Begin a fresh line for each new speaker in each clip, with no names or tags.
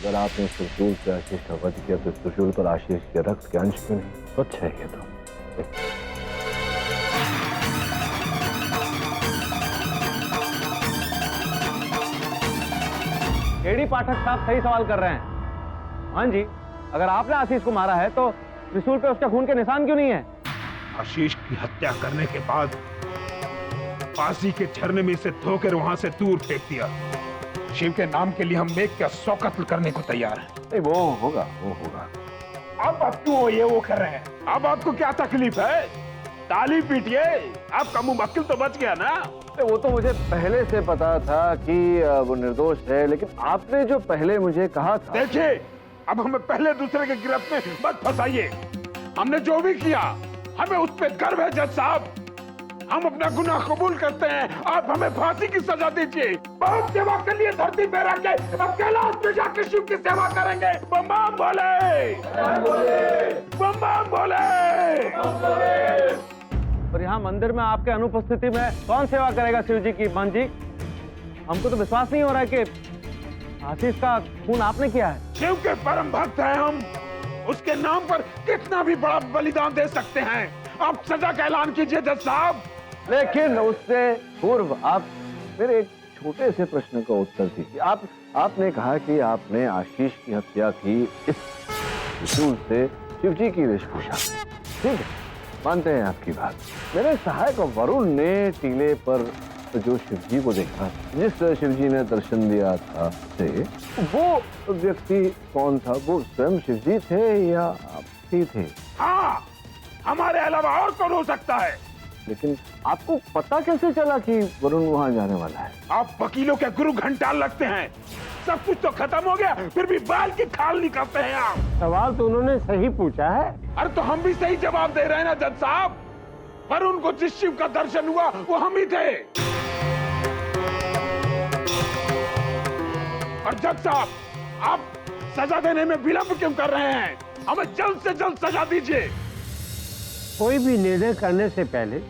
अगर आपने त्रिशूल से आशीष का वध किया तो त्रिशूल पर आशीष के रक्त के अंश क्यों नहीं? स्वच्छ है ये तो।
केडी पाठक साहब सही सवाल कर रहे हैं। हाँ जी, अगर आपने आशीष को मारा है तो त्रिशूल पे उसके खून के निशान क्यों नहीं है?
आशीष की हत्या करने के बाद फांसी के झरने में इसे धोकर वहां से दूर फेंक दिया। शिव के नाम के लिए हम मेघ का 100 कत्ल करने को तैयार हैं।
नहीं, वो होगा, वो होगा।
अब आप क्यों ये वो कर रहे हैं? अब आपको क्या तकलीफ है? ताली पीटिए, आपका मुंह मक्खिल तो बच गया ना।
वो तो मुझे पहले से पता था कि वो निर्दोष है, लेकिन आपने जो पहले मुझे कहा था।
देखिए, अब हमें पहले दूसरे के गिरफ्त में मत फंसाइए। हमने जो भी किया हमें उस पर गर्व है जज साहब। हम अपना गुनाह कबूल करते हैं। आप हमें फांसी की सजा दीजिए। बहुत सेवा के लिए धरती पे रह के अब कैलाश में जाकर शिव की सेवा करेंगे। बम बम बोले, बम बम बोले।
और यहाँ मंदिर में आपके अनुपस्थिति में कौन सेवा करेगा शिव जी की? मान जी, हमको तो विश्वास नहीं हो रहा है कि आशीष का खून आपने किया है।
शिव के परम भक्त हैं हम। उसके नाम पर कितना भी बड़ा बलिदान दे सकते हैं। आप सजा का ऐलान कीजिए जज साहब।
लेकिन उससे पूर्व आप मेरे एक छोटे से प्रश्न का उत्तर दीजिए। आपने कहा कि आपने आशीष की हत्या की इस त्रिशूल से शिव जी की वेशभूषा। ठीक है, मानते हैं आपकी बात। मेरे सहायक वरुण ने टीले पर जो शिव जी को देखा, जिस शिव जी ने दर्शन दिया था से, वो व्यक्ति कौन था? वो स्वयं शिव जी थे या आप ही थे?
हाँ, हमारे अलावा और कौन हो सकता है?
लेकिन आपको पता कैसे चला कि वरुण वहां जाने वाला है?
आप वकीलों के गुरु घंटाल लगते हैं। सब कुछ तो खत्म हो गया, फिर भी बाल की खाल निकालते हैं आप।
सवाल तो उन्होंने सही पूछा है।
अरे तो हम भी सही जवाब दे रहे हैं ना जज साहब। वरुण को जिस शिव का दर्शन हुआ वो हम ही थे। और जज साहब, आप सजा देने में विलंब क्यों कर रहे हैं? हमें जल्द से जल्द सजा दीजिए।
कोई भी निर्णय करने से पहले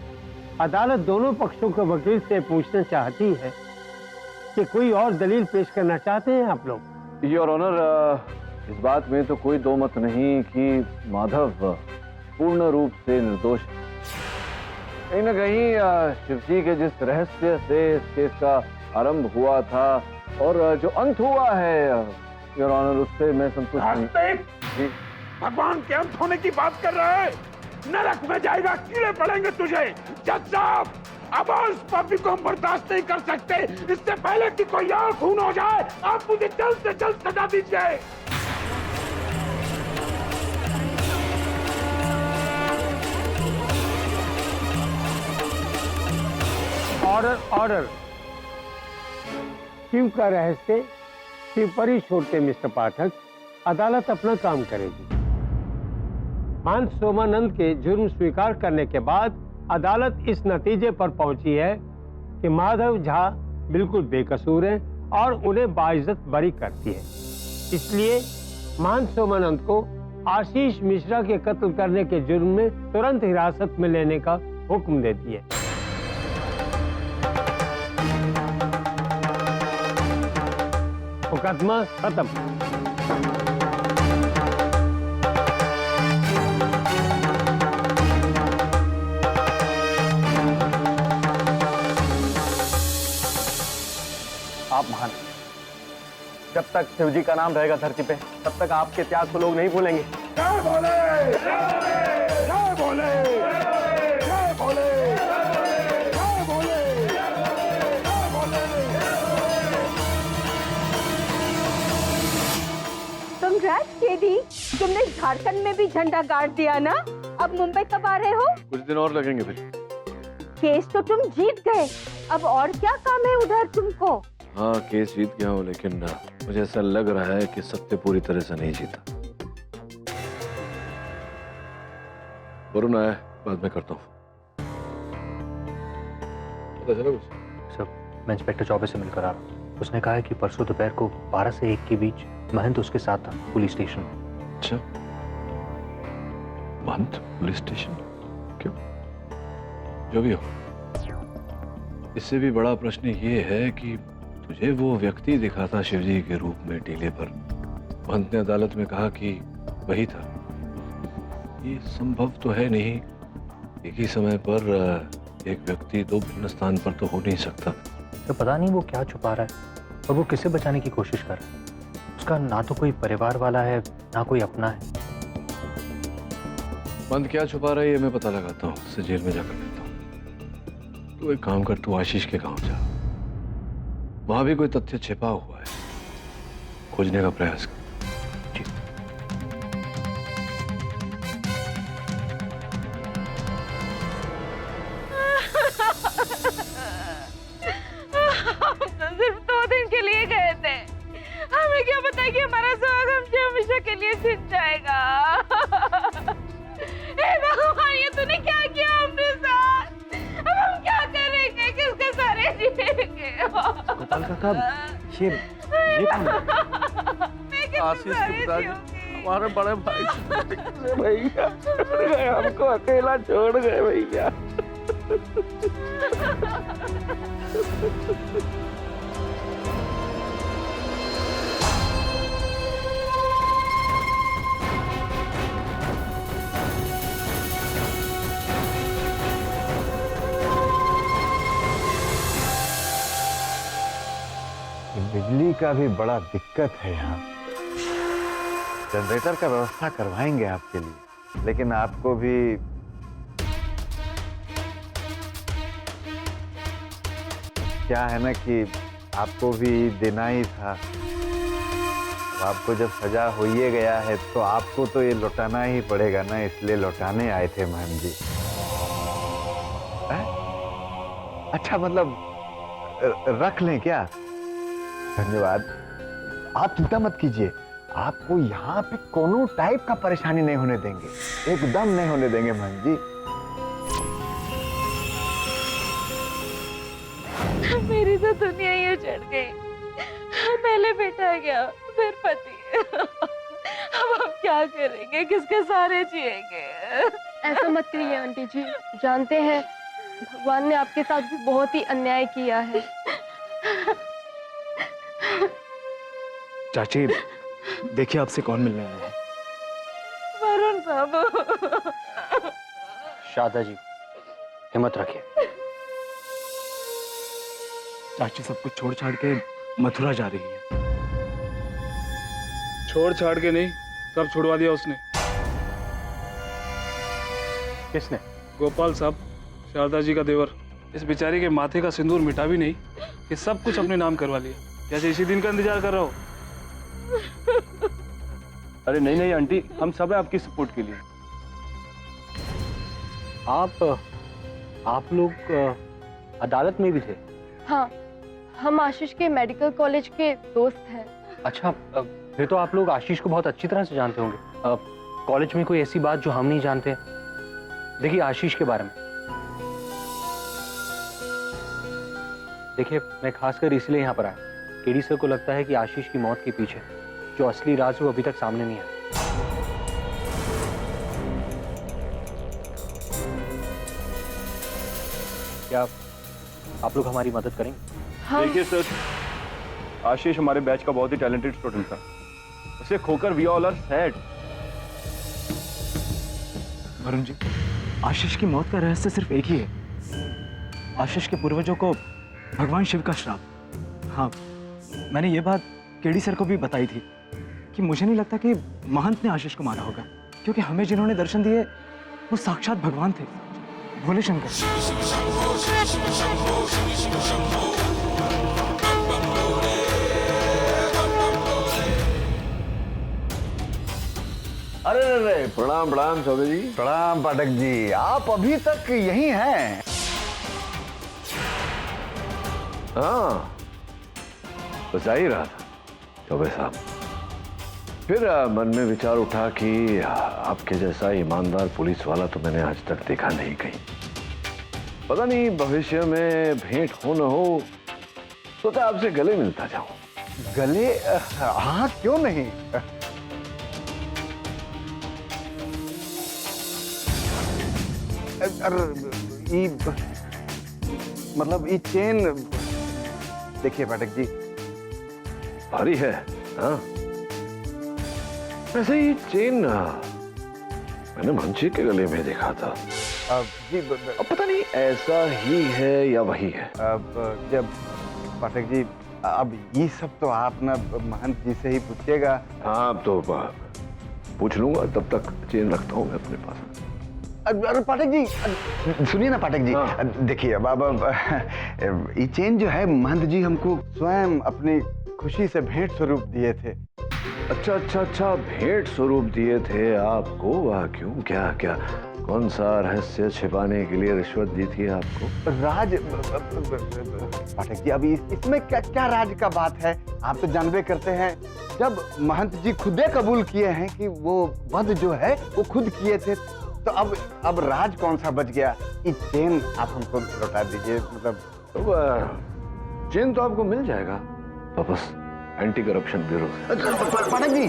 अदालत दोनों पक्षों के वकील से पूछना चाहती है कि कोई और दलील पेश करना चाहते हैं आप लोग?
योर ऑनर, इस बात में तो कोई दो मत नहीं कि माधव पूर्ण रूप से निर्दोष है। कहीं न कहीं शिव जी के जिस रहस्य से इस केस का आरंभ हुआ था और जो अंत हुआ है योर ऑनर, उससे मैं संतुष्ट नहीं।
भगवान के अंत होने की बात कर रहे हैं? नरक में जाएगा, कीड़े पड़ेंगे तुझे। जज साहब, अब इस पापी को हम बर्दाश्त नहीं कर सकते। इससे पहले कि कोई और खून हो जाए, आप मुझे जल्द से जल्द सजा दीजिए।
Order, order. शिव का रहस्य शिव पर ही छोड़ते मिस्टर पाठक। अदालत अपना काम करेगी। मान सोमानंद के जुर्म स्वीकार करने के बाद अदालत इस नतीजे पर पहुंची है कि माधव झा बिल्कुल बेकसूर हैं और उन्हें बाइज्जत बरी करती है। इसलिए मान सोमानंद को आशीष मिश्रा के कत्ल करने के जुर्म में तुरंत हिरासत में लेने का हुक्म देती है। मुकदमा खत्म।
आप महान, जब तक शिव जी का नाम रहेगा धरती पे, तब तक आपके त्याग को लोग नहीं भूलेंगे।
जय भोले, जय भोले, जय भोले, जय भोले, जय भोले।
कंग्रेट्स केडी, तुमने झारखंड में भी झंडा गाड़ दिया ना। अब मुंबई कब आ रहे हो?
कुछ दिन और लगेंगे फिर।
केस तो तुम जीत गए, अब और क्या काम है उधर तुमको?
हाँ, केस जीत गया हूँ, लेकिन मुझे ऐसा लग रहा है कि सत्य पूरी तरह से नहीं जीता। वरुण आया, बाद में करता हूँ। पता चला कुछ?
सर, मैं इंस्पेक्टर चौबे से मिलकर आ रहा हूँ। उसने कहा है कि परसों दोपहर को 12 से 1 के बीच महंत उसके साथ था पुलिस स्टेशन।
अच्छा, महंत पुलिस स्टेशन? क्यों? जो भी हो, इससे भी बड़ा प्रश्न ये है कि तुझे वो व्यक्ति दिखा था शिवजी के रूप में टीले पर, पंत ने अदालत में कहा कि वही था। ये संभव तो है नहीं, एक ही समय पर एक व्यक्ति दो भिन्न स्थान पर तो हो नहीं सकता।
तो पता नहीं वो क्या छुपा रहा है और वो किसे बचाने की कोशिश कर रहा है। उसका ना तो कोई परिवार वाला है ना कोई अपना है।
पंत क्या छुपा रहा है ये मैं पता लगाता हूँ, उससे जेल में जाकर मिलता हूँ। तू एक काम कर, तू आशीष के गांव जा, वहां भी कोई तथ्य छिपा हुआ है, खोजने का प्रयास कर।
सिर्फ 2 दिन के लिए गए थे, हमें क्या पता कि हमारा सुहाग हमसे हमेशा के लिए छिन जाएगा। हे भगवान, ये तूने क्या किया हमने साथ? अब हम क्या करेंगे, किसके सारे जिएंगे?
गोपाल काका, ये कौन है?
आशीष के पिताजी,
हमारे बड़े भाई भैया छोड़ गए, हमको अकेला छोड़ गए भैया।
बिजली का भी बड़ा दिक्कत है यहाँ। जनरेटर का व्यवस्था करवाएंगे आपके लिए, लेकिन आपको भी क्या है ना कि आपको भी देना ही था। तो आपको जब सजा हो ही गया है तो आपको तो ये लौटाना ही पड़ेगा ना, इसलिए लौटाने आए थे महन जी। अच्छा, मतलब रख लें क्या? धन्यवाद। आप चिंता मत कीजिए, आपको यहाँ पे कोनो टाइप का परेशानी नहीं होने देंगे, एकदम नहीं होने देंगे महन जी।
मेरी तो दुनिया ही उजड़ गई। पहले बेटा गया, फिर पति। अब हम क्या करेंगे, किसके सहारे जिएंगे?
ऐसा मत करिए आंटी जी, जानते हैं भगवान ने आपके साथ भी बहुत ही अन्याय किया है।
चाची, देखिए आपसे कौन मिलने आया है।
वरुण बाबू।
शारदा जी, हिम्मत रखिए।
चाची सब कुछ छोड़ छाड़ के मथुरा जा रही है।
छोड़ छाड़ के नहीं, सब छुड़वा दिया उसने।
किसने?
गोपाल साहब, शारदा जी का देवर। इस बेचारी के माथे का सिंदूर मिटा भी नहीं कि सब कुछ अपने नाम करवा लिया। जैसे इसी दिन का इंतजार कर रहा हो।
अरे नहीं नहीं आंटी, हम सब है आपकी सपोर्ट के लिए।
आप लोग अदालत में भी थे?
हाँ, हम आशीष के मेडिकल कॉलेज के दोस्त हैं।
अच्छा, फिर तो आप लोग आशीष को बहुत अच्छी तरह से जानते होंगे। कॉलेज में कोई ऐसी बात जो हम नहीं जानते? देखिए आशीष के बारे में, देखिए मैं खासकर इसलिए यहाँ पर आया। केडी सर को लगता है कि आशीष की मौत के पीछे जो असली राज है वो अभी तक सामने नहीं आया। क्या आप लोग हमारी मदद करेंगे?
देखिए सर, आशीष हमारे बैच का बहुत ही टैलेंटेड स्टूडेंट था। उसे खोकर we all are sad.
Varun ji, Ashish की मौत का रहस्य सिर्फ एक ही है। आशीष के पूर्वजों को भगवान शिव का श्राप। हाँ, मैंने ये बात केडी सर को भी बताई थी कि मुझे नहीं लगता कि महंत ने आशीष को मारा होगा, क्योंकि हमें जिन्होंने दर्शन दिए वो साक्षात भगवान थे, भोले शंकर।
अरे अरे, प्रणाम प्रणाम चौधरी जी।
प्रणाम पाठक जी, आप अभी तक यहीं हैं?
हाँ, बचा ही रहा था चौबे साहब। फिर मन में विचार उठा कि आपके जैसा ईमानदार पुलिस वाला तो मैंने आज तक देखा नहीं कहीं। पता नहीं भविष्य में भेंट हो न हो, सोचा आपसे गले मिलता जाऊं।
गले? हाँ, क्यों नहीं। मतलब ये चेन देखिए पाठक जी,
भारी है। हाँ, वैसे ही चेन मैंने मंची के गले में देखा था।
जी
अब पता नहीं ऐसा ही है या वही है।
जब पाठक जी, अब ये सब तो आप ना महंत जी से ही पूछिएगा।
हाँ, अब तो पूछ लूंगा, तब तक चेन रखता हूँ मैं अपने पास।
अरे पाठक जी, सुनिए ना पाठक जी।
हाँ।
देखिए अब ये चेन जो है महंत जी हमको स्वयं अपनी खुशी से भेंट स्वरूप दिए थे।
अच्छा, भेंट स्वरूप दिए थे आपको? वाह, क्यों, क्या क्या कौन सा रहस्य छिपाने के लिए रिश्वत दी थी आपको?
राज पाठक जी, अभी इसमें क्या राज का बात है? आप तो जानबे करते हैं, जब महंत जी खुदे कबूल किए हैं कि वो वध जो है वो खुद किए थे, तो अब राज कौन सा बच गया? ये चेन आप हमको लौटा दीजिए। मतलब
तो चेन तो आपको मिल जाएगा वापस एंटी करप्शन ब्यूरो से।
पाठक जी,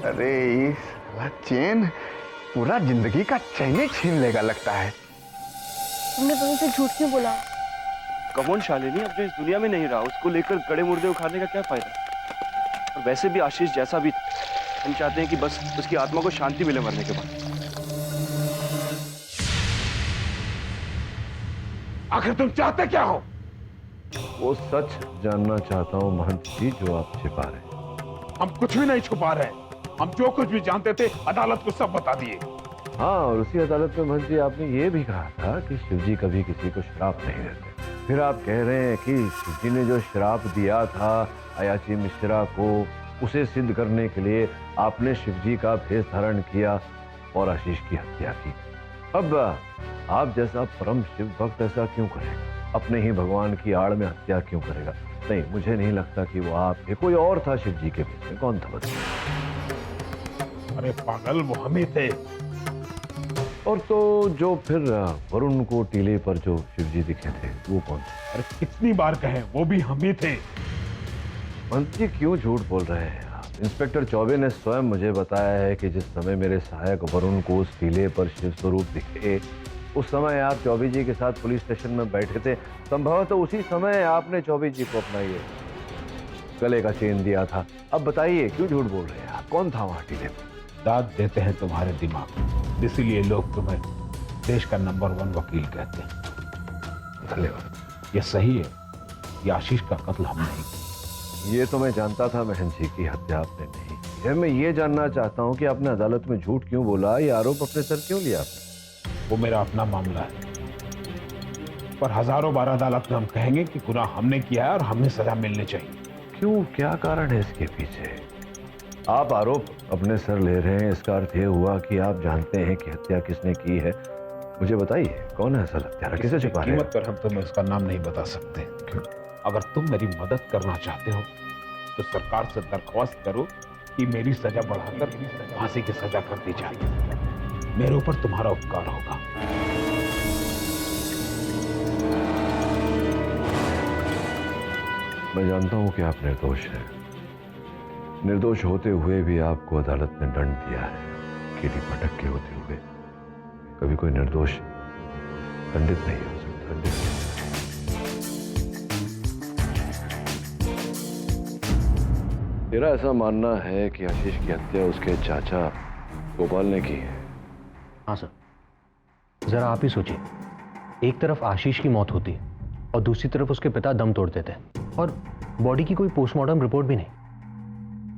अरे ये साला चेन पूरा जिंदगी का चैन ही छीन लेगा लगता है।
तुमने दोनों से झूठ क्यों बोला?
कमोन शालिनी, अब जो इस दुनिया में नहीं रहा उसको लेकर गड़े मुर्दे उखाड़ने का क्या फायदा? और वैसे भी आशीष जैसा भी, हम चाहते हैं कि बस उसकी आत्मा को शांति मिले मरने के बाद।
आखिर तुम चाहते क्या हो?
वो सच जानना चाहता हूँ महंत जी, जो आप छिपा रहे हैं।
हम कुछ भी नहीं छुपा रहे, हम जो कुछ भी जानते थे अदालत को सब बता दिए।
हाँ, और उसी अदालत में महंत जी आपने ये भी कहा था कि शिवजी कभी किसी को श्राप नहीं देते। फिर आप कह रहे हैं कि शिवजी ने जो श्राप दिया था अयाची मिश्रा को, उसे सिद्ध करने के लिए आपने शिवजी का भेष धारण किया और आशीष की हत्या की। अब आप जैसा परम शिव भक्त ऐसा क्यों करेगा? अपने ही भगवान की आड़ में हत्या क्यों करेगा? नहीं, मुझे नहीं लगता कि वो आप थे, कोई और था शिवजी के भेष में। कौन था बताइए?
अरे पागल, वो हम ही थे।
और तो जो फिर वरुण को टीले पर जो शिवजी दिखे थे, वो कौन थे?
अरे कितनी बार कहें, वो भी हम ही थे।
मंत्री जी क्यों झूठ बोल रहे हैं आप? इंस्पेक्टर चौबे ने स्वयं मुझे बताया है कि जिस समय मेरे सहायक वरुण को उस टीले पर शिव स्वरूप दिखे, उस समय आप चौबे जी के साथ पुलिस स्टेशन में बैठे थे। संभवतः उसी समय आपने चौबे जी को अपना ये गले का चेन दिया था। अब बताइए क्यों झूठ बोल रहे हैं आप? कौन था वहां टीले पर?
दाद देते हैं तुम्हारे दिमाग, इसीलिए लोग तुम्हें देश का नंबर 1 वकील कहते हैं।
धन्यवाद।
ये सही है, ये आशीष का कत्ल हमने नहीं किया।
ये तो मैं जानता था महंत जी की हत्या आपने नहीं की है। मैं ये जानना चाहता हूँ कि आपने अदालत में झूठ क्यों बोला, ये आरोप अपने सर क्यों लिया आपने?
वो मेरा अपना मामला है, पर हजारों बार अदालत में हम कहेंगे कि गुनाह हमने किया है और हमें सजा मिलनी चाहिए।
क्यों, क्या कारण है इसके पीछे? आप आरोप अपने सर ले रहे हैं, इसका अर्थ ये हुआ कि आप जानते हैं कि हत्या किसने की है। मुझे बताइए, कौन है असल हत्यारा? किसे छुपा रहे हैं?
कीमत पर हम तुम्हें उसका नाम नहीं बता सकते।
क्यों?
अगर तुम मेरी मदद करना चाहते हो तो सरकार से दरख्वास्त करो कि मेरी सजा बढ़ाकर फांसी की सजा कर दी जाए। मेरे ऊपर तुम्हारा उपकार होगा।
मैं जानता हूं कि आप निर्दोष हैं। निर्दोष होते हुए भी आपको अदालत ने दंड दिया है। कीड़ी पटक के होते हुए कभी कोई निर्दोष दंडित नहीं हो सकता। दंडित नहीं। तेरा ऐसा मानना है कि आशीष की हत्या उसके चाचा गोपाल ने की है?
हाँ सर, जरा आप ही सोचिए, एक तरफ आशीष की मौत होती है और दूसरी तरफ उसके पिता दम तोड़ देते हैं, और बॉडी की कोई पोस्टमार्टम रिपोर्ट भी नहीं।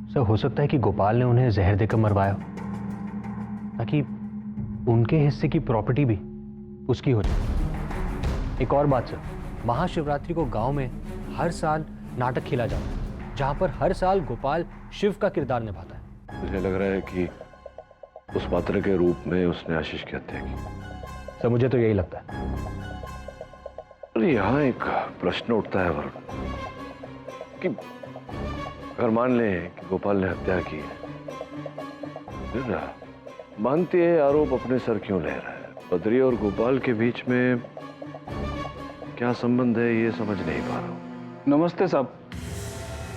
सर, हो सकता है कि गोपाल ने उन्हें जहर देकर मरवाया ताकि उनके हिस्से की प्रॉपर्टी भी उसकी हो जाए। एक और बात सर, महाशिवरात्रि को गांव में हर साल नाटक खेला जाता है, जहां पर हर साल गोपाल शिव का किरदार निभाता है।
मुझे लग रहा है कि उस पात्र के रूप में उसने आशीष की हत्या की।
सर, मुझे तो यही लगता है।
अरे यहाँ एक प्रश्न उठता है वरुण, कि अगर मान लें कि गोपाल ने हत्या की है, फिर मानते हैं आरोप अपने सर क्यों ले रहा है? बद्री और गोपाल के बीच में क्या संबंध है, ये समझ नहीं पा रहा हूँ।
नमस्ते साहब।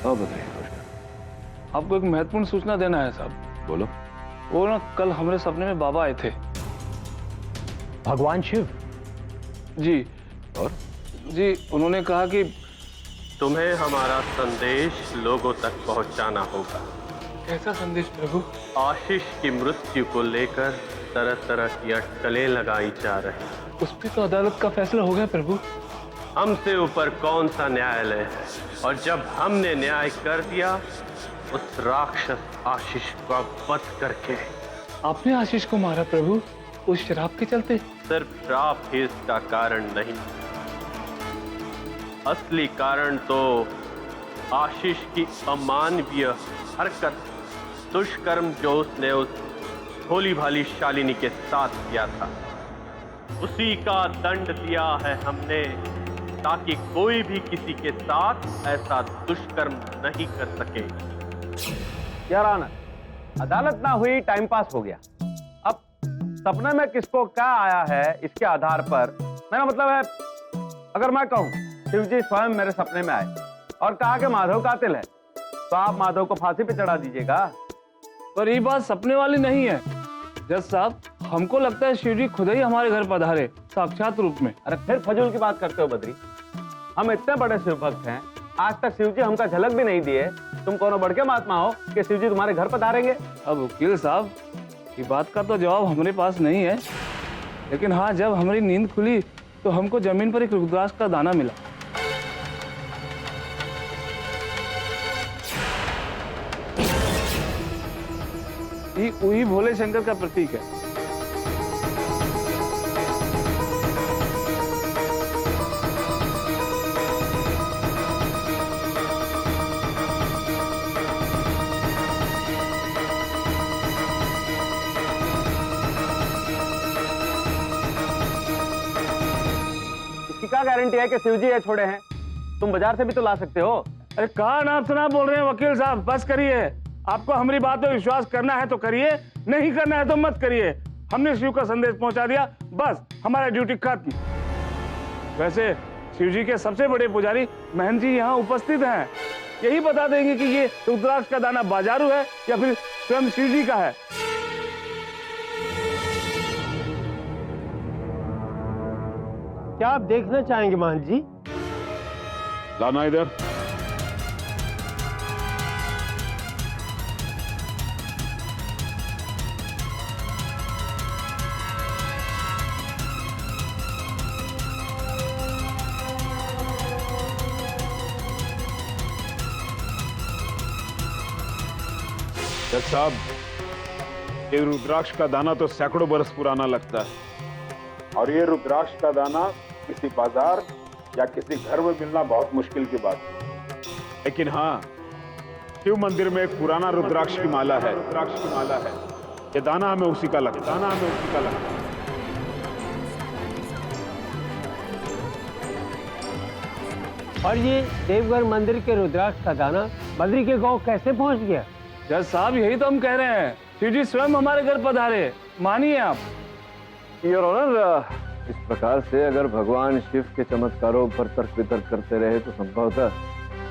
हाँ बद्री,
आपको एक महत्वपूर्ण सूचना देना है साहब।
बोलो।
वो ना कल हमारे सपने में बाबा आए थे।
भगवान शिव?
जी।
और?
जी, उन्होंने कहा कि
तुम्हें हमारा संदेश लोगों तक पहुंचाना होगा।
कैसा संदेश प्रभु?
आशीष की मृत्यु को लेकर तरह तरह की अटकलें लगाई जा रही हैं।
उस पर तो अदालत का फैसला हो गया प्रभु।
हमसे ऊपर कौन सा न्यायालय है? और जब हमने न्याय कर दिया, उस राक्षस आशीष का वध करके।
आपने आशीष को मारा प्रभु, उस शराब के चलते?
सिर्फ श्राप ही इसका कारण नहीं, असली कारण तो आशीष की अमानवीय हरकत, दुष्कर्म जो उसने उस भोली भाली शालिनी के साथ किया था, उसी का दंड दिया है हमने, ताकि कोई भी किसी के साथ ऐसा दुष्कर्म नहीं कर सके। यार आनंद, अदालत ना हुई, टाइम पास हो गया। अब सपने में किसको क्या आया है इसके आधार पर, मेरा मतलब है, अगर मैं कहूं शिवजी स्वयं मेरे सपने में आए और कहा कि माधव कातिल है, तो आप माधव को फांसी पे चढ़ा दीजिएगा।
पर ये बात सपने वाली नहीं है जज साहब, हमको लगता है शिवजी खुद ही हमारे घर पधारे साक्षात रूप में।
अरे फिर फजूल की बात करते हो बद्री, हम इतने बड़े शिव भक्त हैं, आज तक शिवजी हमका झलक भी नहीं दिए। तुम कौन बढ़ के महात्मा हो कि शिवजी तुम्हारे घर पधारेंगे?
अब वकील साहब, ये बात का तो जवाब हमारे पास नहीं है, लेकिन हाँ, जब हमारी नींद खुली तो हमको जमीन पर एक रुद्राक्ष का दाना मिला। ये वही भोले शंकर का प्रतीक है।
इसकी क्या गारंटी है कि शिवजी ये छोड़े हैं? तुम बाजार से भी तो ला सकते हो।
अरे कहा ना सुना बोल रहे हैं वकील साहब, बस करिए। आपको हमारी बात पे विश्वास करना है तो करिए, नहीं करना है तो मत करिए। हमने शिव का संदेश पहुंचा दिया, बस हमारा ड्यूटी खत्म। वैसे शिव जी के सबसे बड़े पुजारी महंत जी यहाँ उपस्थित हैं, यही बता देंगे कि ये रुद्राक्ष का दाना बाजारू है या फिर स्वयं शिव जी का है।
क्या आप देखना चाहेंगे महंत जी?
लाना इधर। जज साहब, ये रुद्राक्ष का दाना तो सैकड़ों बरस पुराना लगता है, और ये रुद्राक्ष का दाना किसी बाजार या किसी घर में मिलना बहुत मुश्किल की बात है। लेकिन हाँ, शिव मंदिर में एक पुराना रुद्राक्ष की माला है, ये दाना हमें उसी का लगता है।
और ये देवघर मंदिर के रुद्राक्ष का दाना बद्री के गांव कैसे पहुंच गया?
जज साहब, यही तो हम कह रहे हैं, शिव जी स्वयं हमारे घर पधारे, मानिए आप।
योर ऑनर, इस प्रकार से अगर भगवान शिव के चमत्कारों पर तर्क वितर्क करते रहे तो संभवतः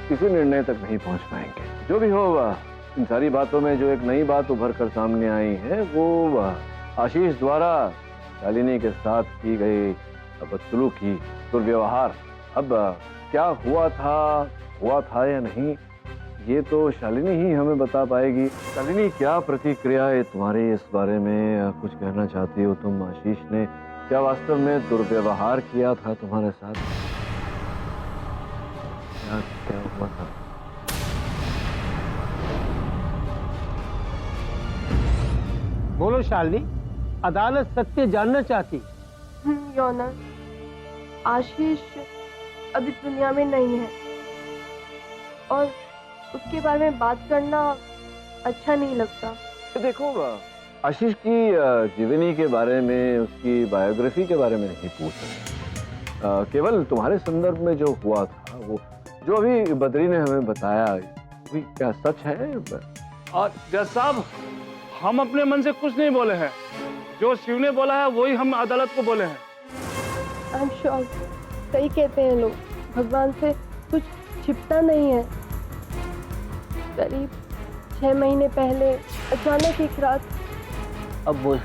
किसी निर्णय तक नहीं पहुंच पाएंगे। जो भी हो, इन सारी बातों में जो एक नई बात उभर कर सामने आई है, वो आशीष द्वारा शालिनी के साथ की गई बदसलूकी, दुर्व्यवहार। अब क्या हुआ था या नहीं, ये तो शालिनी ही हमें बता पाएगी। शालिनी, क्या प्रतिक्रिया है तुम्हारी इस बारे में? कुछ कहना चाहती हो तुम? आशीष ने क्या वास्तव में दुर्व्यवहार किया था तुम्हारे साथ? क्या हुआ था?
बोलो शालिनी, अदालत सत्य जानना चाहती।
योनर, आशीष अभी दुनिया में नहीं है और उसके बारे में बात करना अच्छा नहीं लगता।
देखो, आशीष की जीवनी के बारे में, उसकी बायोग्राफी के बारे में नहीं पूछ रहे, केवल तुम्हारे संदर्भ में जो हुआ था, वो जो अभी बद्री ने हमें बताया, भी क्या सच है?
और जज साहब, हम अपने मन से कुछ नहीं बोले हैं, जो शिव ने बोला है वही हम अदालत को बोले हैं।
आई एम श्योर, सही कहते हैं लोग, भगवान से कुछ छिपता नहीं है। करीब 6 महीने पहले अचानक एक रात।
अब बोल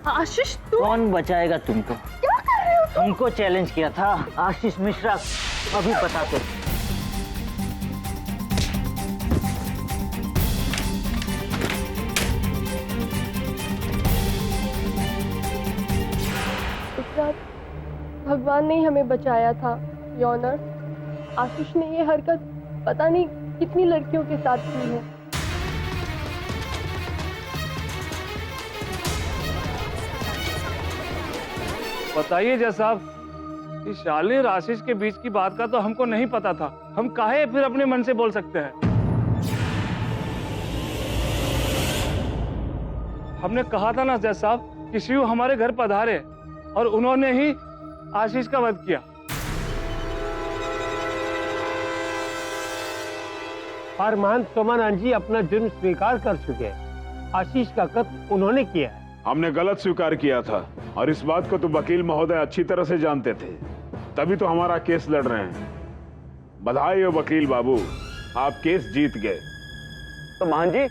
आशीष, तू
कौन बचाएगा तुमको?
क्या कर रहे हो?
हमको चैलेंज किया था आशीष मिश्रा, अभी बता तो।
भगवान ने ही हमें बचाया था योनर। आशीष ने ये हरकत पता नहीं कितनी लड़कियों के साथ की है।
बताइए जज साहब, इस शालिनी और आशीष के बीच की बात का तो हमको नहीं पता था। हम काहे फिर अपने मन से बोल सकते हैं? हमने कहा था ना जज साहब कि शिव हमारे घर पधारे और उन्होंने ही आशीष का वध किया।
फरमान सोमानंद जी अपना जुर्म स्वीकार कर चुके हैं। आशीष का कत्ल उन्होंने किया है।
हमने गलत स्वीकार किया था और इस बात को तो वकील महोदय अच्छी तरह से जानते थे, तभी तो हमारा केस लड़ रहे हैं। बधाई हो वकील बाबू, आप केस जीत गए।
तो महान जी,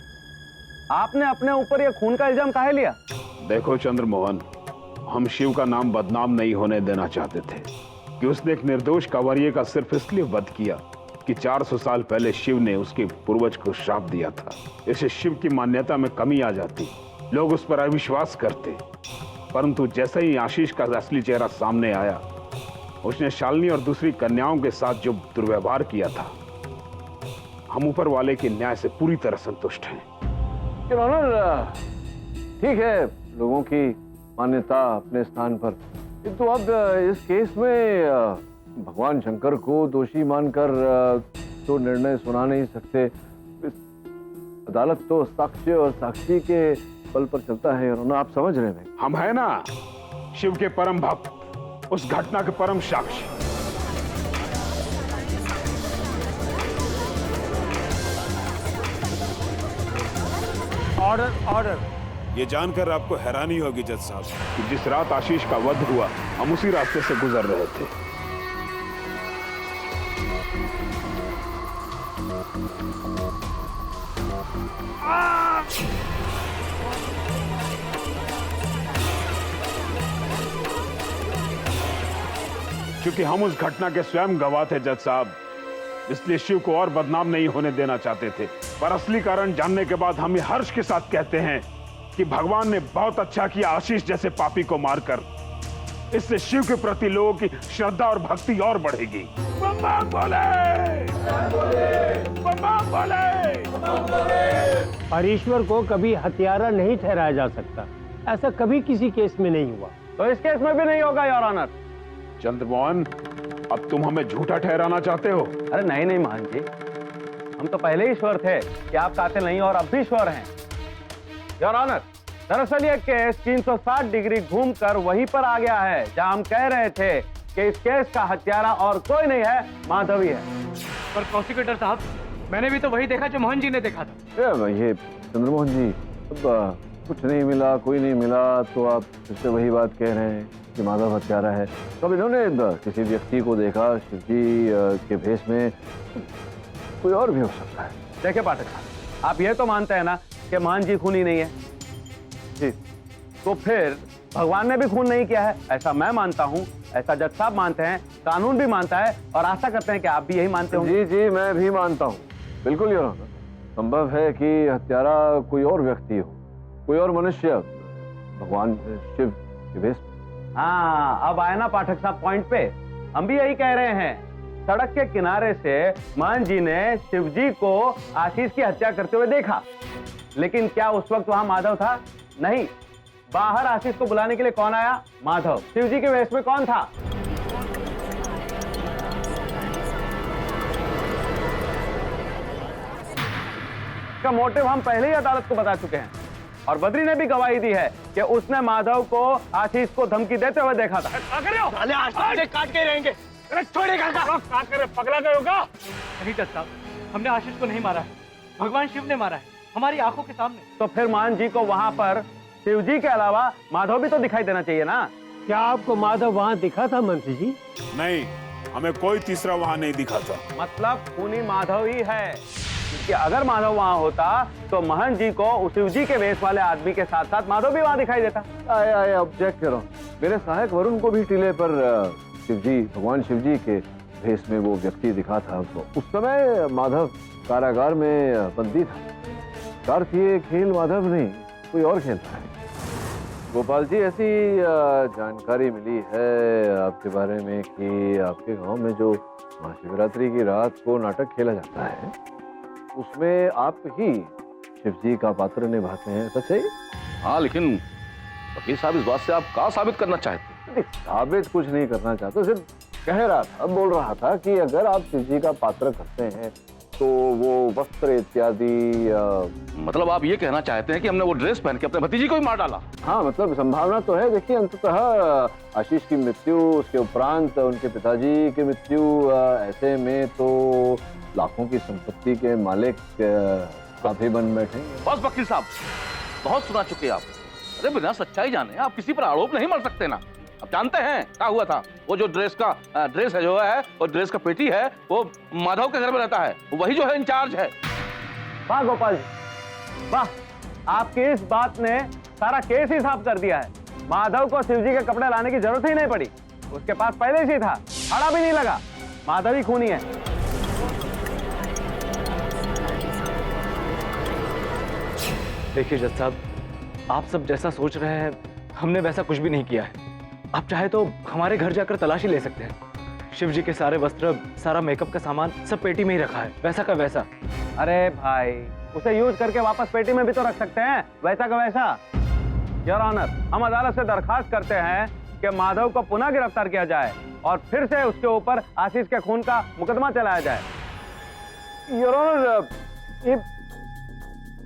आपने अपने ऊपर यह खून का इल्जाम काहे लिया?
देखो चंद्रमोहन, हम शिव का नाम बदनाम नहीं होने देना चाहते थे कि उसने एक निर्दोष कंवरिये का सिर्फ इसलिए वध किया कि 400 साल पहले शिव ने उसके पूर्वज को श्राप दिया था। इससे शिव की मान्यता में कमी आ जाती, लोग उस पर अविश्वास करते। परंतु जैसे ही आशीष का असली चेहरा सामने आया, उसने शालिनी और दूसरी कन्याओं के साथ जो दुर्व्यवहार किया था, हम ऊपर वाले के न्याय से पूरी तरह संतुष्ट हैं।
ठीक है, लोगों की मान्यता अपने स्थान पर, किंतु अब इस केस में भगवान शंकर को दोषी मानकर तो निर्णय सुना नहीं सकते। अदालत तो साक्ष्य और साक्षी के बल पर चलता है, और आप समझ रहे हैं।
हम है ना शिव के परम भक्त, उस घटना के परम साक्षी।
Order order.
ये जानकर आपको हैरानी होगी जज साहब कि जिस रात आशीष का वध हुआ, हम उसी रास्ते से गुजर रहे थे। क्योंकि हम उस घटना के स्वयं गवाह थे जज साहब, इसलिए शिव को और बदनाम नहीं होने देना चाहते थे। पर असली कारण जानने के बाद हम ये हर्ष के साथ कहते हैं कि भगवान ने बहुत अच्छा किया आशीष जैसे पापी को मारकर। इससे शिव के प्रति लोगों की श्रद्धा और भक्ति और बढ़ेगी। बम बम बोले, बम बोले।
और ईश्वर को कभी हत्यारा नहीं ठहराया जा सकता, ऐसा कभी किसी केस में नहीं हुआ।
तो इस केस में भी नहीं होगा योर ऑनर।
चंद्रमोहन, अब तुम हमें झूठा ठहराना चाहते हो?
अरे नहीं नहीं महान जी, हम तो पहले ही श्योर थे कि आप कातिल नहीं, और अब भी श्योर हैं। योर ऑनर, दरअसल ये केस 360 डिग्री घूमकर वहीं पर आ गया है जहां हम कह रहे थे कि इस केस का हत्यारा और कोई नहीं है, माधवी है।
पर प्रोसिक्यूटर साहब, मैंने भी तो वही देखा जो मोहन जी ने देखा था।
ये चंद्रमोहन जी, अब कुछ नहीं मिला, कोई नहीं मिला, तो आप फिर से वही बात कह रहे हैं कि माधव हत्यारा है। तो अब इन्होंने किसी व्यक्ति को देखा शिवजी के भेष में, कोई और भी हो सकता है। देखिए पाठक साहब, आप ये तो मानते हैं ना कि महान जी खूनी नहीं है जी, तो फिर भगवान ने भी खून नहीं किया है, ऐसा मैं मानता हूँ, ऐसा जज साहब मानते हैं, कानून भी मानता है, और आशा करते हैं कि आप भी यही मानते हो। जी जी, मैं भी मानता हूँ, बिल्कुल योर ऑनर। संभव है कि हत्यारा कोई और व्यक्ति हो, कोई और मनुष्य भगवान शिव के भेष। हाँ, अब आए ना पाठक साहब पॉइंट पे। हम भी यही कह रहे हैं, सड़क के किनारे से मान जी ने शिवजी को आशीष की हत्या करते हुए देखा, लेकिन क्या उस वक्त वहां माधव था? नहीं। बाहर आशीष को बुलाने के लिए कौन आया? माधव। शिवजी के वेश में कौन था? का मोटिव हम पहले ही अदालत को बता चुके हैं, और बद्री ने भी गवाही दी है कि उसने माधव को आशीष को धमकी देते हुए देखा था।
काट के रहेंगे,
पगला गए होगा।
नहीं जज साहब, हमने आशीष को नहीं मारा है, भगवान शिव ने मारा है, हमारी आंखों के सामने।
तो फिर मान जी को वहां पर शिवजी के अलावा माधव भी तो दिखाई देना चाहिए ना?
क्या आपको माधव वहां दिखा था मंत्री जी?
नहीं, हमें कोई तीसरा वहां नहीं दिखा था। मतलब
खूनी माधव ही है, क्योंकि अगर माधव वहां होता तो महंत जी को शिवजी के वेश वाले आदमी के साथ साथ माधव भी वहां दिखाई देता। आए ऑब्जेक्ट करो, मेरे सहायक वरुण को भी टीले पर शिवजी, भगवान शिवजी के भेष में वो व्यक्ति दिखा था। तो उस समय माधव कारागार में बंदी था। ये खेल माधव नहीं, कोई और खेलता है। गोपाल जी, ऐसी जानकारी मिली है आपके बारे में कि आपके गांव में जो महाशिवरात्रि की रात को नाटक खेला जाता है उसमें आप ही शिव जी का पात्र निभाते हैं, सच है?
हाँ, लेकिन वकील साहब इस बात से आप क्या साबित करना चाहते हैं?
साबित कुछ नहीं करना चाहता, सिर्फ कह रहा था, बोल रहा था कि अगर आप शिव जी का पात्र करते हैं तो वो वस्त्र इत्यादि
मतलब आप ये कहना चाहते हैं कि हमने वो ड्रेस पहन के अपने भतीजी को ही मार डाला?
हाँ, मतलब संभावना तो है। देखिए, अंततः आशीष की मृत्यु, उसके उपरांत उनके पिताजी की मृत्यु, ऐसे में तो लाखों की संपत्ति के मालिक आप ही बन बैठेंगे।
बस वकील साहब, बहुत सुना चुके आप। अरे बिना सच्चाई जाने आप किसी पर आरोप नहीं मार सकते ना। अब जानते हैं क्या हुआ था। वो जो ड्रेस है जो है, वो ड्रेस का पेटी है, वो माधव के घर में रहता है, वही जो है इंचार्ज है।
वाह गोपाल जी, वाह, आपकी इस बात ने सारा केस ही साफ कर दिया है। माधव को शिवजी के कपड़े लाने की जरूरत ही नहीं पड़ी, उसके पास पहले से ही था, खड़ा भी नहीं लगा। माधव ही खूनी है।
देखिए जज साहब, आप सब जैसा सोच रहे हैं हमने वैसा कुछ भी नहीं किया है। आप चाहे तो हमारे घर जाकर तलाशी ले सकते हैं। शिव जी के सारे वस्त्र, सारा मेकअप का सामान सब पेटी में ही रखा है, वैसा का वैसा।
अरे भाई, उसे यूज करके वापस पेटी में भी तो रख सकते हैं, वैसा का वैसा। योर ऑनर, हम अदालत से दरखास्त करते हैं कि माधव को पुनः गिरफ्तार किया जाए और फिर से उसके ऊपर आशीष के खून का मुकदमा चलाया जाए।
योर ऑनर, ये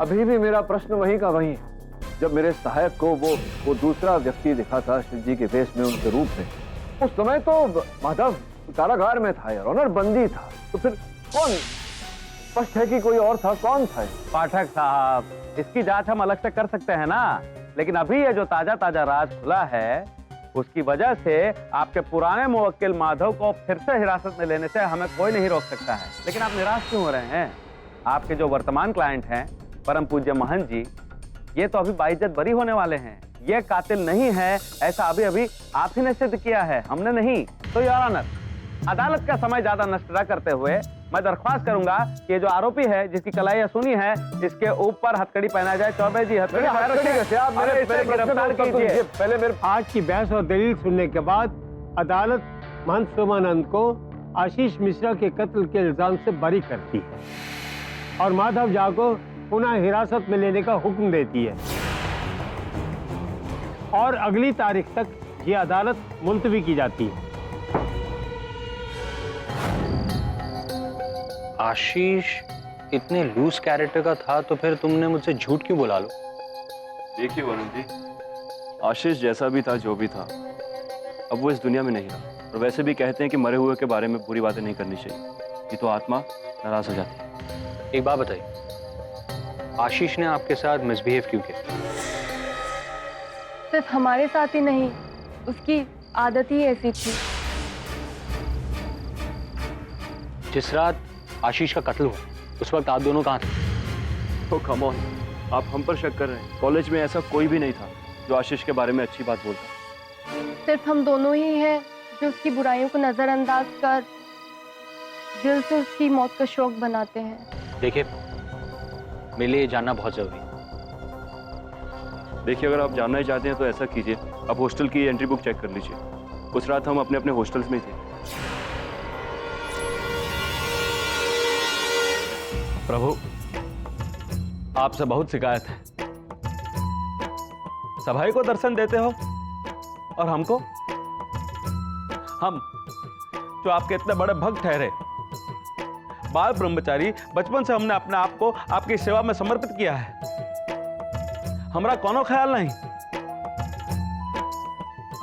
अभी भी मेरा प्रश्न वही का वही है। जब मेरे सहायक को वो दूसरा व्यक्ति दिखा था शिव जी के वेश में, उनके रूप में, उस समय तो माधव कारागार में था यार ऑनर, बंदी था। तो फिर कौन? स्पष्ट है कि कोई और था। कौन था?
पाठक साहब, इसकी जांच हम अलग से कर सकते हैं ना, लेकिन अभी ये जो ताजा ताजा राज खुला है उसकी वजह से आपके पुराने मुवक्किल माधव को फिर से हिरासत में लेने से हमें कोई नहीं रोक सकता है। लेकिन आप निराश क्यों हो रहे हैं? आपके जो वर्तमान क्लाइंट हैं परम पूज्य महंत जी, ये तो अभी बाइज्जत बरी होने वाले हैं। ये कातिल नहीं है, ऐसा अभी अभी आप ही ने सिद्ध किया है, हमने नहीं। तो योर ऑनर, अदालत का समय ज्यादा नष्ट न करते हुए मैं दरख्वास्त करूंगा कि ये जो आरोपी है, जिसकी कलाई सुनी है, इसके ऊपर हथकड़ी पहना जाए। चौबे जी, हथकड़ी गिरफ्तार कीजिए।
पहले मेरे
आज की बहस और दलील सुनने के बाद अदालत महंत सोमानंद को आशीष मिश्रा के कत्ल के इल्जाम से बरी करती है और माधव झा को पुनः हिरासत में लेने का हुक्म देती है और अगली तारीख तक ये अदालत मुलतवी की जाती है।
आशीष इतने लूज कैरेक्टर का था तो फिर तुमने मुझसे झूठ क्यों बुला लो?
देखिए वरुण जी, आशीष जैसा भी था, जो भी था, अब वो इस दुनिया में नहीं रहा। और वैसे भी कहते हैं कि मरे हुए के बारे में बुरी बातें नहीं करनी चाहिए, ये तो आत्मा नाराज हो जाती है।
एक बात बताइए, आशीष ने आपके साथ मिसबिहेव क्यों किया?
सिर्फ हमारे साथ ही नहीं, उसकी आदत ही ऐसी थी।
जिस रात आशीष का कत्ल हुआ उस वक्त आप दोनों कहाँ थे?
तो कम ऑन, आप हम पर शक कर रहे हैं। कॉलेज में ऐसा कोई भी नहीं था जो आशीष के बारे में अच्छी बात बोलता।
सिर्फ हम दोनों ही हैं जो उसकी बुराइयों को नजरअंदाज कर दिल से उसकी मौत का शौक बनाते हैं।
देखिए, मेरे लिए जानना बहुत जरूरी है।
देखिए, अगर आप जानना ही चाहते हैं तो ऐसा कीजिए, आप हॉस्टल की एंट्री बुक चेक कर लीजिए। उस रात हम अपने अपने हॉस्टल्स में थे।
प्रभु, आपसे बहुत शिकायत है। सभाई को दर्शन देते हो और हमको, हम जो आपके इतने बड़े भक्त ठहरे, बाल ब्रह्मचारी, बचपन से हमने अपने आप को आपकी सेवा में समर्पित किया है, हमारा कोनो ख्याल नहीं।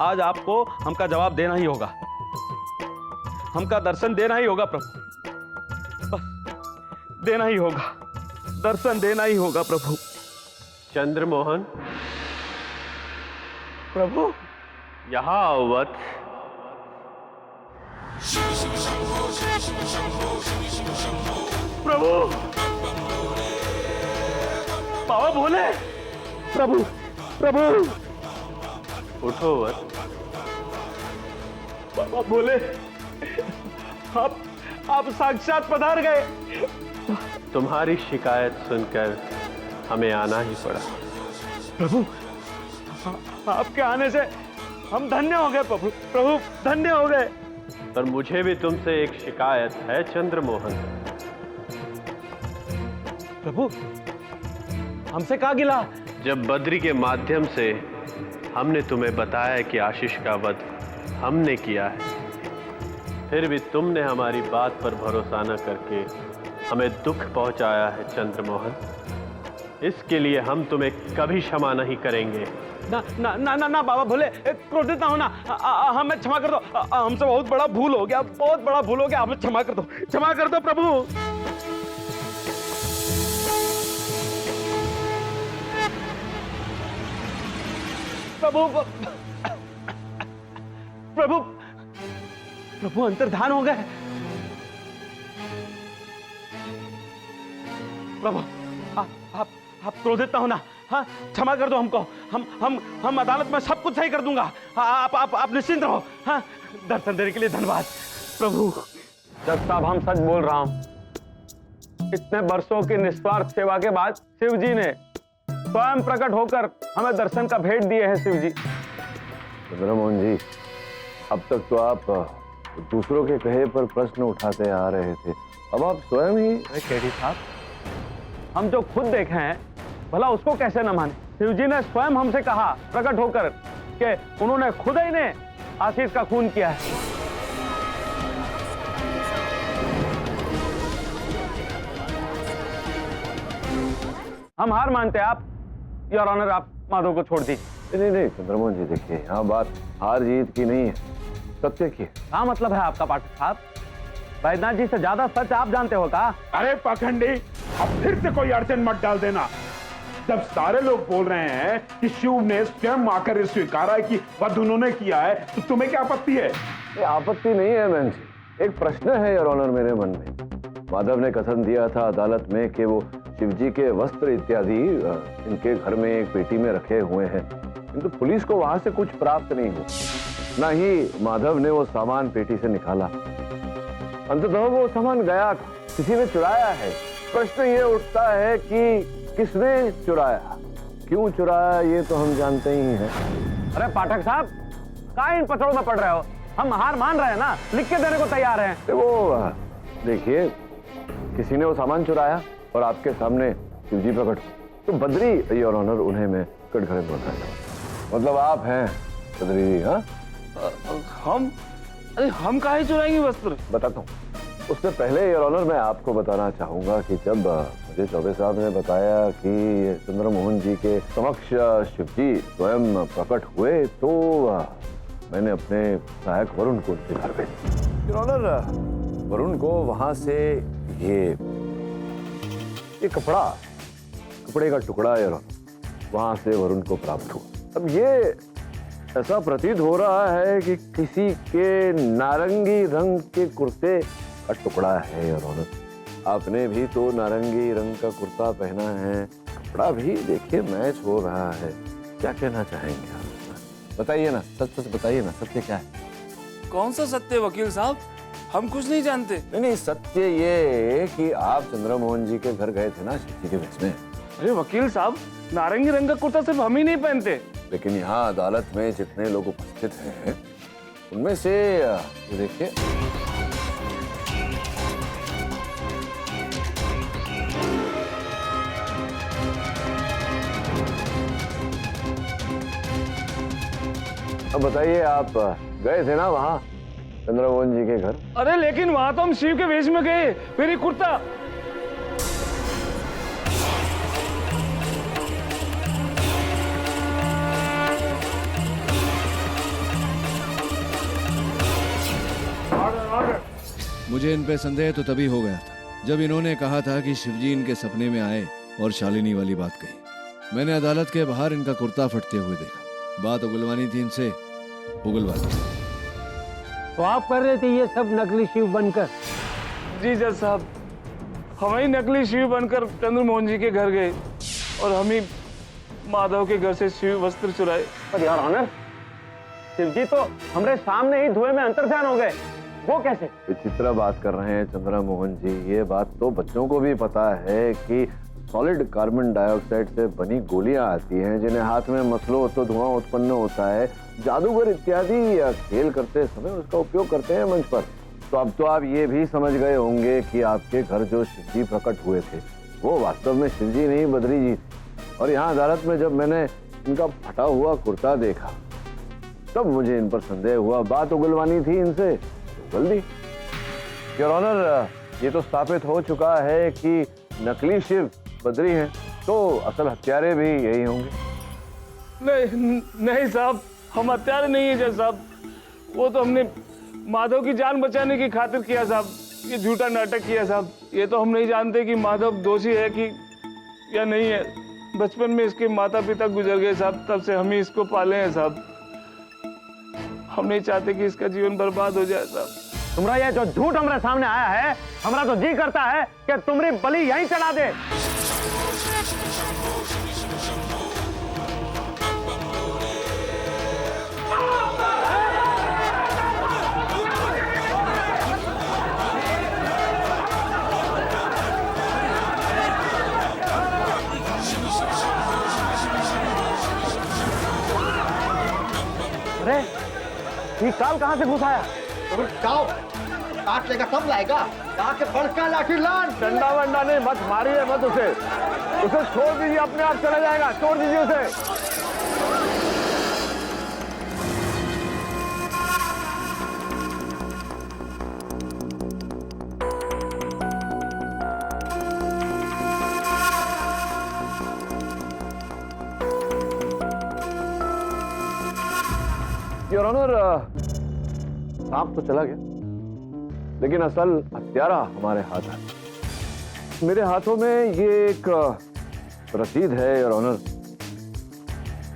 आज आपको हमका जवाब देना ही होगा, हमका दर्शन देना ही होगा प्रभु, बस देना ही होगा, दर्शन देना ही होगा प्रभु।
चंद्रमोहन,
प्रभु
यहां आओ वत्स।
प्रभु, बाबा बोले। प्रभु, प्रभु
उठो वत्स।
बाबा बोले, आप साक्षात पधार गए।
तुम्हारी शिकायत सुनकर हमें आना ही पड़ा।
प्रभु, आपके आने से हम धन्य हो गए प्रभु, प्रभु धन्य हो गए।
पर मुझे भी तुमसे एक शिकायत है चंद्रमोहन।
प्रभु हमसे क्या गिला?
जब बद्री के माध्यम से हमने तुम्हें बताया कि आशीष का वध हमने किया है, फिर भी तुमने हमारी बात पर भरोसा न करके हमें दुख पहुंचाया है चंद्रमोहन। इसके लिए हम तुम्हें कभी क्षमा नहीं करेंगे।
ना ना ना ना, ना बाबा भोले, क्रोधित ना होना, हमें क्षमा कर दो। हमसे बहुत बड़ा भूल हो गया, बहुत बड़ा भूल हो गया, हमें क्षमा कर दो, क्षमा कर दो प्रभु। प्रभु प्रभु प्रभु अंतर्धान हो गए। प्रभु आप क्रोधित ना होना, हाँ क्षमा कर दो हमको। हम अदालत में सब कुछ सही कर दूंगा। आप निश्चिंत रहो। हाँ दर्शन देने के लिए धन्यवाद प्रभु।
जज साहब हम सच बोल रहा हूं। इतने वर्षों की निस्वार्थ सेवा के बाद शिव जी ने स्वयं प्रकट होकर हमें दर्शन का भेंट दिए हैं। शिव जी।
चंद्रमोहन जी, अब तक तो आप दूसरों के कहे पर प्रश्न उठाते आ रहे थे, अब आप स्वयं ही।
केडी साहब, हम जो खुद देखे हैं भला उसको कैसे न माने। शिव जी ने स्वयं हमसे कहा प्रकट होकर कि उन्होंने खुद ही ने आशीष का खून किया है। हम हार मानते हैं। आप योर ऑनर, आप माधव को छोड़ दीजिए।
नहीं चंद्रमोहन जी, देखिए यहाँ बात हार जीत की नहीं है, सत्य की है।
क्या मतलब है आपका पाठक साहब? वैद्यनाथ जी से ज्यादा सच आप जानते हो क्या?
अरे पाखंडी, अब फिर से कोई अड़चन मत डाल देना। जब सारे लोग बोल रहे हैं कि शिव ने स्वयं आकर ये स्वीकारा है कि वध उन्होंने किया है, तो तुम्हें क्या आपत्ति है?
ये आपत्ति नहीं है मैन जी, एक प्रश्न है योर ऑनर मेरे मन में। माधव ने कथन दिया था अदालत में कि वो शिवजी के वस्त्र इत्यादि इनके घर में एक पेटी में रखे हुए हैं, किंतु पुलिस को वहां से कुछ प्राप्त नहीं हुआ, न ही माधव ने वो सामान पेटी से निकाला। अंततः वो सामान गया, किसी ने चुराया है। प्रश्न ये उठता है कि किसने चुराया, क्यों चुराया, ये तो हम जानते ही हैं।
अरे पाठक साहब, क्या इन पचड़ों में पड़ रहे हो? हम हार मान रहे हैं ना, लिख के देने को तैयार हैं।
वो देखिए, किसी ने वो सामान चुराया और आपके सामने शिवजी प्रकट, तो बद्री योर ऑनर उन्हें मैं कटघरे में बताया। मतलब आप हैं बद्री जी? हाँ
हम? अरे हम काहे चुराएंगे वस्त्र?
बताता हूँ। उससे पहले योर ऑनर मैं आपको बताना चाहूंगा कि जब मुझे चौबे साहब ने बताया कि चंद्रमोहन जी के समक्ष शिवजी स्वयं प्रकट हुए, तो मैंने अपने सहायक वरुण को उनके घर भेजा। योर ऑनर, वरुण को वहां से ये कपड़े का टुकड़ा योर ऑनर वहां से वरुण को प्राप्त हुआ। अब ये ऐसा प्रतीत हो रहा है कि किसी के नारंगी रंग के कुर्ते का टुकड़ा है योर ऑनर। आपने भी तो नारंगी रंग का कुर्ता पहना है, कपड़ा भी देखिए मैच हो रहा है। क्या कहना चाहेंगे आप? बताइए ना, सच सच बताइए ना, सत्य क्या है?
कौन सा सत्य वकील साहब? हम कुछ नहीं जानते।
नहीं, सत्य ये कि आप चंद्रमोहन जी के घर गए थे ना शिव जी के भेष में।
अरे वकील साहब, नारंगी रंग का कुर्ता सिर्फ हम ही नहीं पहनते।
लेकिन यहाँ अदालत में जितने लोग उपस्थित हैं उनमें से ये देखिए, अब बताइए, आप गए थे ना वहां चंद्रमोहन जी के घर?
अरे लेकिन वहां तो हम शिव के वेश में गए, फिर ये कुर्ता।
मुझे इन पे संदेह तो तभी हो गया था जब इन्होंने कहा था कि शिवजी इनके सपने में आए और शालिनी वाली बात कही। मैंने अदालत के बाहर इनका कुर्ता फटते हुए देखा। बात उगलवानी थी इनसे, उगलवा दी।
तो आप कर रहे थे ये सब नकली शिव बनकर?
जी जज साहब, हम ही नकली शिव बनकर चंद्रमोहन जी के घर गए और हम ही माधव के घर से शिव वस्त्र चुराए।
पर यार ऑनर, शिव जी तो हमारे सामने ही धुएं में अंतर्ध्यान हो गए, वो कैसे?
विचित्र बात कर रहे हैं चंद्रमोहन जी। ये बात तो बच्चों को भी पता है कि सॉलिड कार्बन डाइऑक्साइड से बनी गोलियां आती हैं जिन्हें हाथ में मसलो तो धुआं उत्पन्न होता है। जादूगर इत्यादि खेल करते समय उसका उपयोग करते हैं मंच पर। तो अब तो आप ये भी समझ गए होंगे कि आपके घर जो शिवजी प्रकट हुए थे वो वास्तव में शिवजी नहीं बद्री जी थे। और यहाँ अदालत में जब मैंने इनका फटा हुआ कुर्ता देखा तब मुझे इन पर संदेह हुआ। बात उगलवानी थी इनसे, उगल दी। योर ऑनर, ये तो स्थापित हो चुका है कि नकली शिव बद्री हैं, तो असल हत्यारे भी यही होंगे।
नहीं साहब, हम हत्यारे नहीं है जज साहब। वो तो हमने माधव की जान बचाने की खातिर किया साहब, ये झूठा नाटक किया साहब। ये तो हम नहीं जानते कि माधव दोषी है कि या नहीं है। बचपन में इसके माता पिता गुजर गए साहब, तब से हम ही इसको पाले हैं साहब। हम नहीं चाहते कि इसका जीवन बर्बाद हो जाए साहब।
तुम्हारा ये जो झूठ हमारे सामने आया है, हमारा तो जी करता है कि तुम्हारी बलि यहीं चढ़ा दे। अरे ये काल कहां से घुस आया?
जाओ, काट लेगा तब लाएगा। जाके बड़का लाठी लान।
डंडा वंडा नहीं, मत मारिए मत उसे छोड़ दीजिए, अपने आप चला जाएगा। छोड़ दीजिए उसे। योर ऑनर, सांप तो चला गया लेकिन असल हत्यारा हमारे हाथ है। मेरे हाथों में ये एक रसीद है योर ऑनर,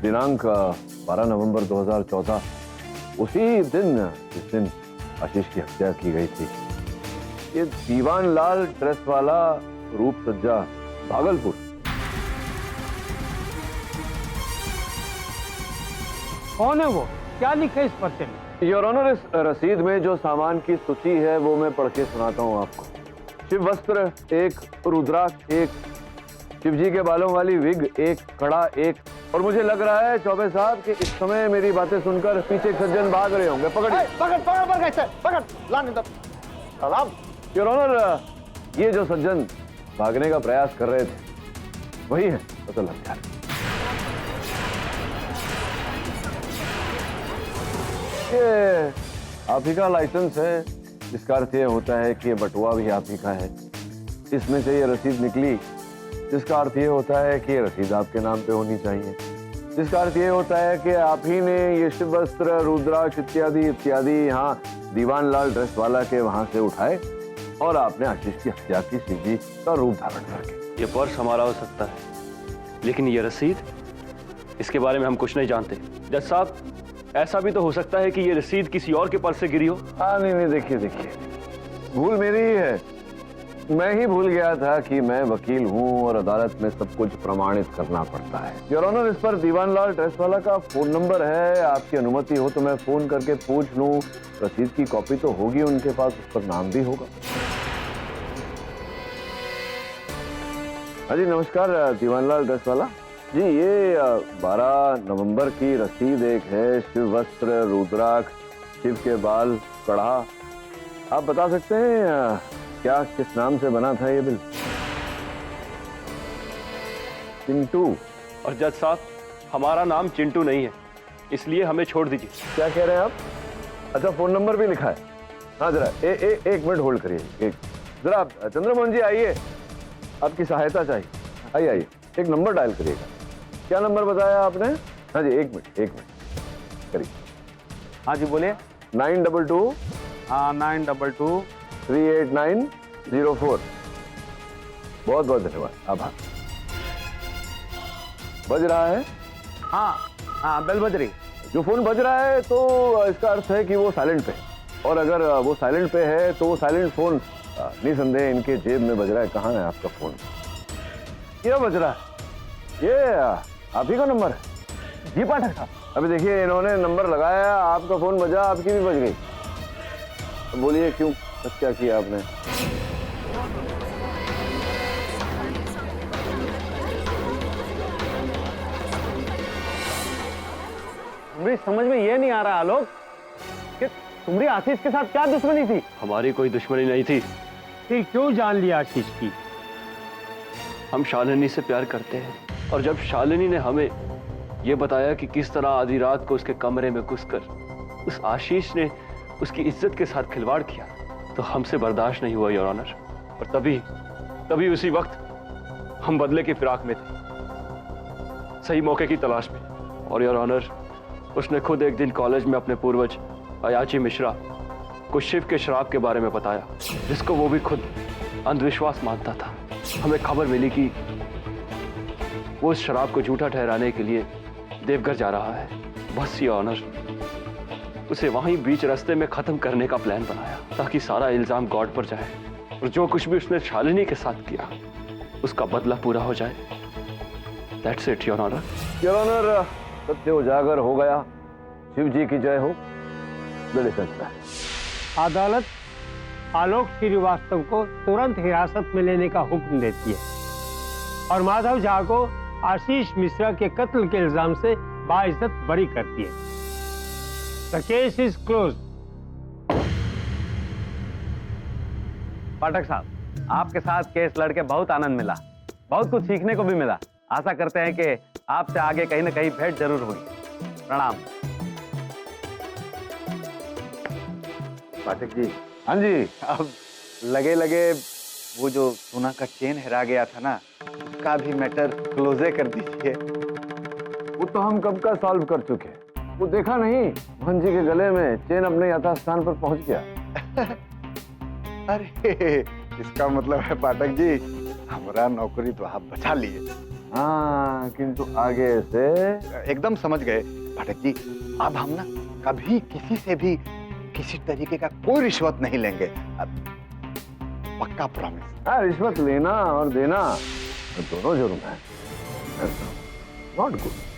दिनांक 12 नवंबर 2014, उसी दिन जिस दिन आशीष की हत्या की गई थी। ये दीवान लाल ड्रेस वाला, रूप सज्जा, भागलपुर।
कौन है वो? क्या लिखा है इस पर्चे में?
योर ऑनर, इस रसीद में जो सामान की सूची है वो मैं पढ़ के सुनाता हूँ आपको। शिव वस्त्र 1, रुद्राक्ष 1, शिवजी के बालों वाली विग 1, कड़ा 1। और मुझे लग रहा है चौबे साहब कि इस समय मेरी बातें सुनकर पीछे सज्जन भाग रहे होंगे। पकड़। योर ऑनर, ये जो सज्जन भागने का प्रयास कर रहे थे वही है असल हत्यारा। ये आप ही का लाइसेंस है, जिसका अर्थ ये होता है कि ये बटुआ भी आप ही का है। इसमें से ये रसीद निकली, जिसका अर्थ ये होता है कि ये रसीद आपके नाम पे होनी चाहिए, जिसका अर्थ ये होता है कि आप ही ने ये शिव वस्त्र, रुद्राक्ष इत्यादि इत्यादि यहाँ दीवान लाल ड्रेस वाला के वहां से उठाए और आपने आशीष की हत्या की शिवजी का रूप धारण करके।
ये पर्स हमारा हो सकता है, लेकिन ये रसीद, इसके बारे में हम कुछ नहीं जानते। जज साहब, ऐसा भी तो हो सकता है कि ये रसीद किसी और के पर्स से गिरी हो।
नहीं, देखिए, भूल मेरी ही है। मैं ही भूल गया था कि मैं वकील हूँ और अदालत में सब कुछ प्रमाणित करना पड़ता है। योर ऑनर, इस पर दीवान लाल ड्रेस वाला का फोन नंबर है। आपकी अनुमति हो तो मैं फोन करके पूछ लूँ। रसीद की कॉपी तो होगी उनके पास, उस पर नाम भी होगा। हाँ जी, नमस्कार दीवान लाल ड्रेस वाला जी। ये 12 नवंबर की रसीद एक है, शिव वस्त्र, रुद्राक्ष, शिव के बाल, कड़ा। आप बता सकते हैं क्या किस नाम से बना था ये बिल? चिंटू।
और जज साहब, हमारा नाम चिंटू नहीं है, इसलिए हमें छोड़ दीजिए।
क्या कह रहे हैं आप? अच्छा, फोन नंबर भी लिखा है। हाँ, जरा एक मिनट होल्ड करिए। जरा चंद्रमोहन जी आइए, आपकी सहायता चाहिए। आइए, एक नंबर डायल करिएगा। क्या नंबर बताया आपने? हाँ जी, एक मिनट करिए।
हाँ जी, बोलिए।
922।
हाँ, 922
38904। बहुत बहुत धन्यवाद, आभार। बज रहा है?
हाँ, बेल बज रही।
जो फोन बज रहा है तो इसका अर्थ है कि वो साइलेंट पे, और अगर वो साइलेंट पे है तो वो साइलेंट फोन निसंदेह इनके जेब में बज रहा है। कहाँ है आपका फोन? क्या बज रहा है? ये आप ही का नंबर है? जी पाठक साहब। अभी देखिए, इन्होंने नंबर लगाया, आपका फोन बजा, आपकी भी बज गई। तो बोलिए क्यों, क्या किया आपने?
मेरी समझ में ये नहीं आ रहा आलोक कि तुम्हारी आशीष के साथ क्या दुश्मनी थी।
हमारी कोई दुश्मनी नहीं थी।
फिर क्यों जान लिया आशीष की?
हम शालिनी से प्यार करते हैं, और जब शालिनी ने हमें ये बताया कि किस तरह आधी रात को उसके कमरे में घुसकर उस आशीष ने उसकी इज्जत के साथ खिलवाड़ किया, तो हमसे बर्दाश्त नहीं हुआ योर ऑनर। और तभी उसी वक्त हम बदले की फिराक में थे, सही मौके की तलाश में। और योर ऑनर, उसने खुद एक दिन कॉलेज में अपने पूर्वज अयाची मिश्रा को शिव के शराब के बारे में बताया, जिसको वो भी खुद अंधविश्वास मानता था। हमें खबर मिली कि वो उस शराब को झूठा ठहराने के लिए देवघर जा रहा है। बस योर ऑनर, उसे वहीं बीच रास्ते में खत्म करने का प्लान बनाया ताकि सारा इल्जाम गॉड पर जाए, और जो कुछ भी उसने शालिनी के साथ किया उसका बदला पूरा हो जाए। That's it, your honour.
Your honour, सत्य उजागर हो गया। शिव जी की जय हो। मिल सकता है।
अदालत आलोक श्रीवास्तव को तुरंत हिरासत में लेने का हुक्म देती है और माधव झा को आशीष मिश्रा के कत्ल के इल्जाम से बाइज्जत बरी करती है। The case is closed.
पाठक साहब, आपके साथ केस लड़के बहुत आनंद मिला, बहुत कुछ सीखने को भी मिला। आशा करते हैं कि आपसे आगे कहीं ना कहीं भेंट जरूर होगी। प्रणाम।
पाठक जी।
हाँ जी।
अब लगे वो जो सोना का चेन हेरा गया था ना, उसका भी मैटर क्लोजे कर दीजिए।
वो तो हम कब का सॉल्व कर चुके। वो देखा नहीं, भंजी के गले में चेन अपने यथास्थान पर पहुंच गया।
अरे इसका मतलब है पाठक जी, हमारा नौकरी तो आप बचा लिए।
हाँ, किंतु आगे से
एकदम समझ गए पाठक जी। अब हम ना कभी किसी से भी किसी तरीके का कोई रिश्वत नहीं लेंगे, पक्का प्रॉमिस।
हाँ, रिश्वत लेना और देना दोनों जुर्म है। Not good.